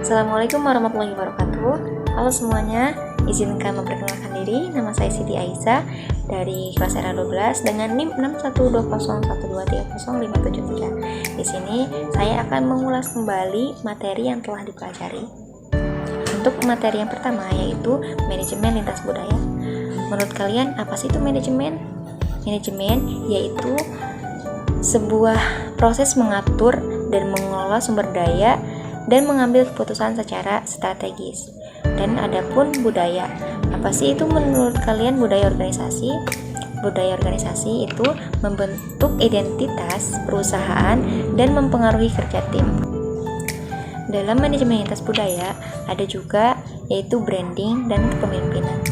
Assalamualaikum warahmatullahi wabarakatuh. Halo semuanya, izinkan memperkenalkan diri. Nama saya Siti Aisyah dari kelas era 12 dengan NIM 61201230573. Di sini saya akan mengulas kembali materi yang telah dipelajari. Untuk materi yang pertama yaitu manajemen lintas budaya. Menurut kalian apa sih itu manajemen? Manajemen yaitu sebuah proses mengatur dan mengelola sumber daya dan mengambil keputusan secara strategis. Dan adapun budaya, apa sih itu menurut kalian budaya organisasi? Budaya organisasi itu membentuk identitas perusahaan dan mempengaruhi kerja tim. Dalam manajemen lintas budaya ada juga yaitu branding dan kepemimpinan.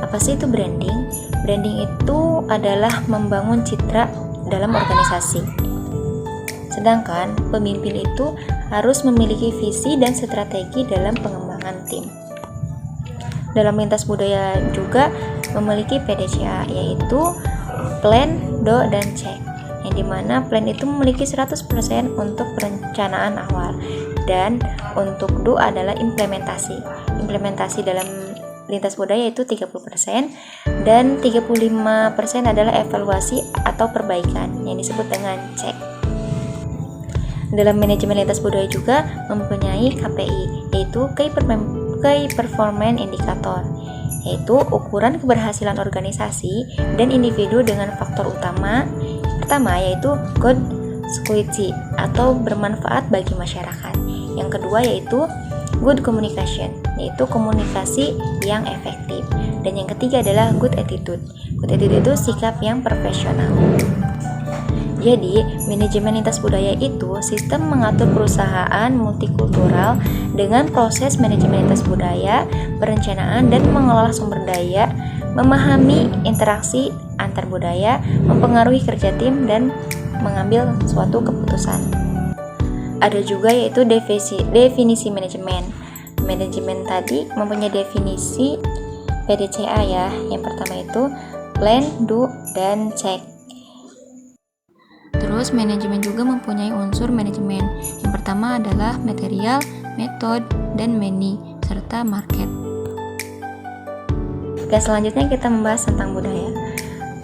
Apa sih itu branding? Branding itu adalah membangun citra dalam organisasi. Sedangkan pemimpin itu harus memiliki visi dan strategi dalam pengembangan tim. Dalam lintas budaya juga memiliki PDCA, yaitu plan, do, dan check, yang dimana plan itu memiliki 100% untuk perencanaan awal, dan untuk do adalah implementasi. Implementasi dalam lintas budaya itu 30%, dan 35% adalah evaluasi atau perbaikan, yang disebut dengan check. Dalam manajemen lintas budaya juga mempunyai KPI, yaitu Key Performance Indicator, yaitu ukuran keberhasilan organisasi dan individu dengan faktor utama. Pertama yaitu good quality atau bermanfaat bagi masyarakat. Yang kedua yaitu good communication, yaitu komunikasi yang efektif. Dan yang ketiga adalah good attitude. Good attitude itu sikap yang profesional. Jadi, manajemen lintas budaya itu sistem mengatur perusahaan multikultural dengan proses manajemen lintas budaya, perencanaan dan mengelola sumber daya, memahami interaksi antar budaya, mempengaruhi kerja tim dan mengambil suatu keputusan. Ada juga yaitu definisi manajemen. Manajemen tadi mempunyai definisi PDCA ya. Yang pertama itu plan, do, dan check. Terus manajemen juga mempunyai unsur manajemen. Yang pertama adalah material, method, dan money, serta market. Oke, selanjutnya kita membahas tentang budaya.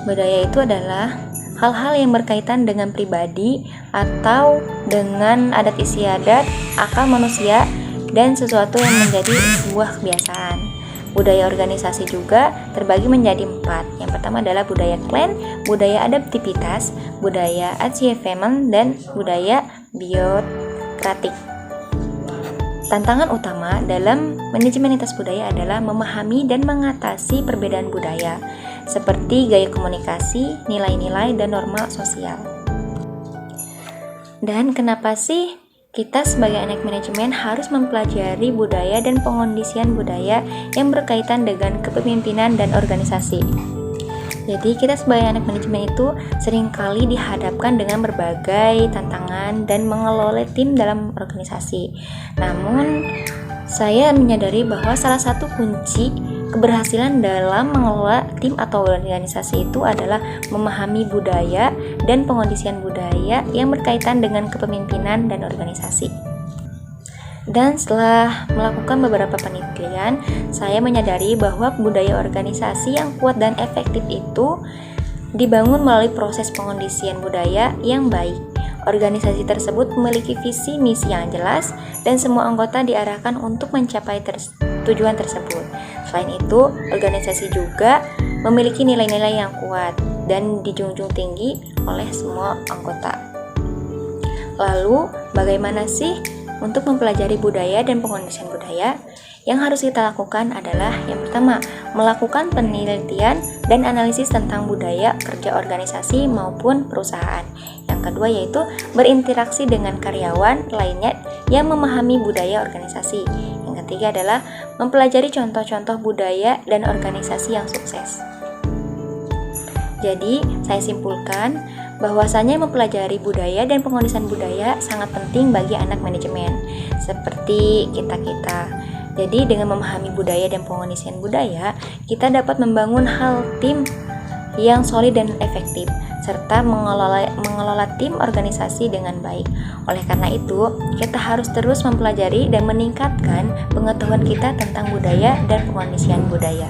Budaya itu adalah hal-hal yang berkaitan dengan pribadi atau dengan adat istiadat, akal manusia, dan sesuatu yang menjadi sebuah kebiasaan. Budaya organisasi juga terbagi menjadi 4. Yang pertama adalah budaya klan, budaya adaptivitas, budaya achievement, dan budaya biokratik. Tantangan utama dalam manajemen lintas budaya adalah memahami dan mengatasi perbedaan budaya, seperti gaya komunikasi, nilai-nilai, dan norma sosial. Dan kenapa sih kita sebagai anak manajemen harus mempelajari budaya dan pengondisian budaya yang berkaitan dengan kepemimpinan dan organisasi? Jadi kita sebagai anak manajemen itu seringkali dihadapkan dengan berbagai tantangan dan mengelola tim dalam organisasi. Namun saya menyadari bahwa salah satu kunci keberhasilan dalam mengelola tim atau organisasi itu adalah memahami budaya dan pengondisian budaya yang berkaitan dengan kepemimpinan dan organisasi. Dan setelah melakukan beberapa penelitian, saya menyadari bahwa budaya organisasi yang kuat dan efektif itu dibangun melalui proses pengondisian budaya yang baik. Organisasi tersebut memiliki visi misi yang jelas dan semua anggota diarahkan untuk mencapai tujuan tersebut. Selain itu, organisasi juga memiliki nilai-nilai yang kuat dan dijunjung tinggi oleh semua anggota. Lalu, bagaimana sih untuk mempelajari budaya dan pengondisian budaya? Yang harus kita lakukan adalah yang pertama, melakukan penelitian dan analisis tentang budaya kerja organisasi maupun perusahaan. Yang kedua yaitu berinteraksi dengan karyawan lainnya yang memahami budaya organisasi. Yang ketiga adalah mempelajari contoh-contoh budaya dan organisasi yang sukses. Jadi, saya simpulkan bahwasanya mempelajari budaya dan pengondisian budaya sangat penting bagi anak manajemen, seperti kita-kita. Jadi, dengan memahami budaya dan pengondisian budaya, kita dapat membangun hal tim yang solid dan efektif. serta mengelola tim organisasi dengan baik. Oleh karena itu, kita harus terus mempelajari dan meningkatkan pengetahuan kita tentang budaya dan pengondisian budaya.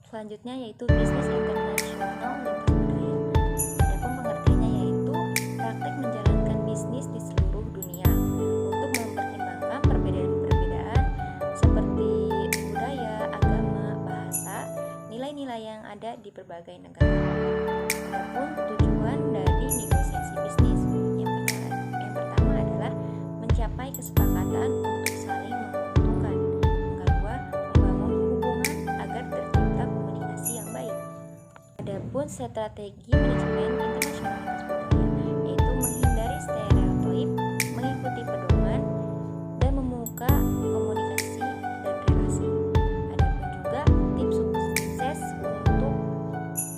Selanjutnya yaitu bisnis internasional lintas budaya. Adapun pengertiannya yaitu praktek menjalankan bisnis di seluruh dunia untuk mempertimbangkan perbedaan-perbedaan seperti budaya, agama, bahasa, nilai-nilai yang ada di berbagai negara. Adapun tujuan dari negosiasi bisnis yang pertama adalah mencapai kesepakatan untuk saling menguntungkan. Yang kedua, membangun hubungan agar tercipta komunikasi yang baik. Adapun strategi manajemen internasional lintas budaya yaitu menghindari stereotip, mengikuti pedoman, dan membuka komunikasi dan relasi. Adapun juga tips sukses untuk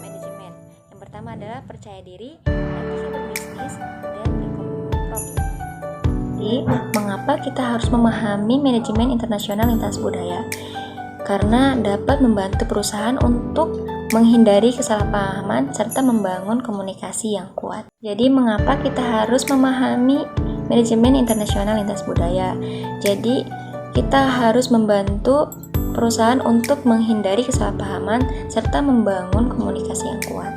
manajemen. Yang pertama adalah percaya diri, ambisi berbisnis, dan berkompromi. Jadi, mengapa kita harus memahami manajemen internasional lintas budaya? Karena dapat membantu perusahaan untuk menghindari kesalahpahaman serta membangun komunikasi yang kuat. Jadi, mengapa kita harus memahami manajemen internasional lintas budaya? Jadi, kita harus membantu perusahaan untuk menghindari kesalahpahaman serta membangun komunikasi yang kuat.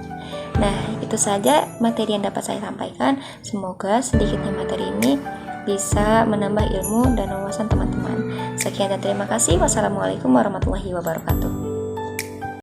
Nah, itu saja materi yang dapat saya sampaikan. Semoga sedikitnya materi ini bisa menambah ilmu dan wawasan teman-teman. Sekian dan terima kasih. Wassalamualaikum warahmatullahi wabarakatuh.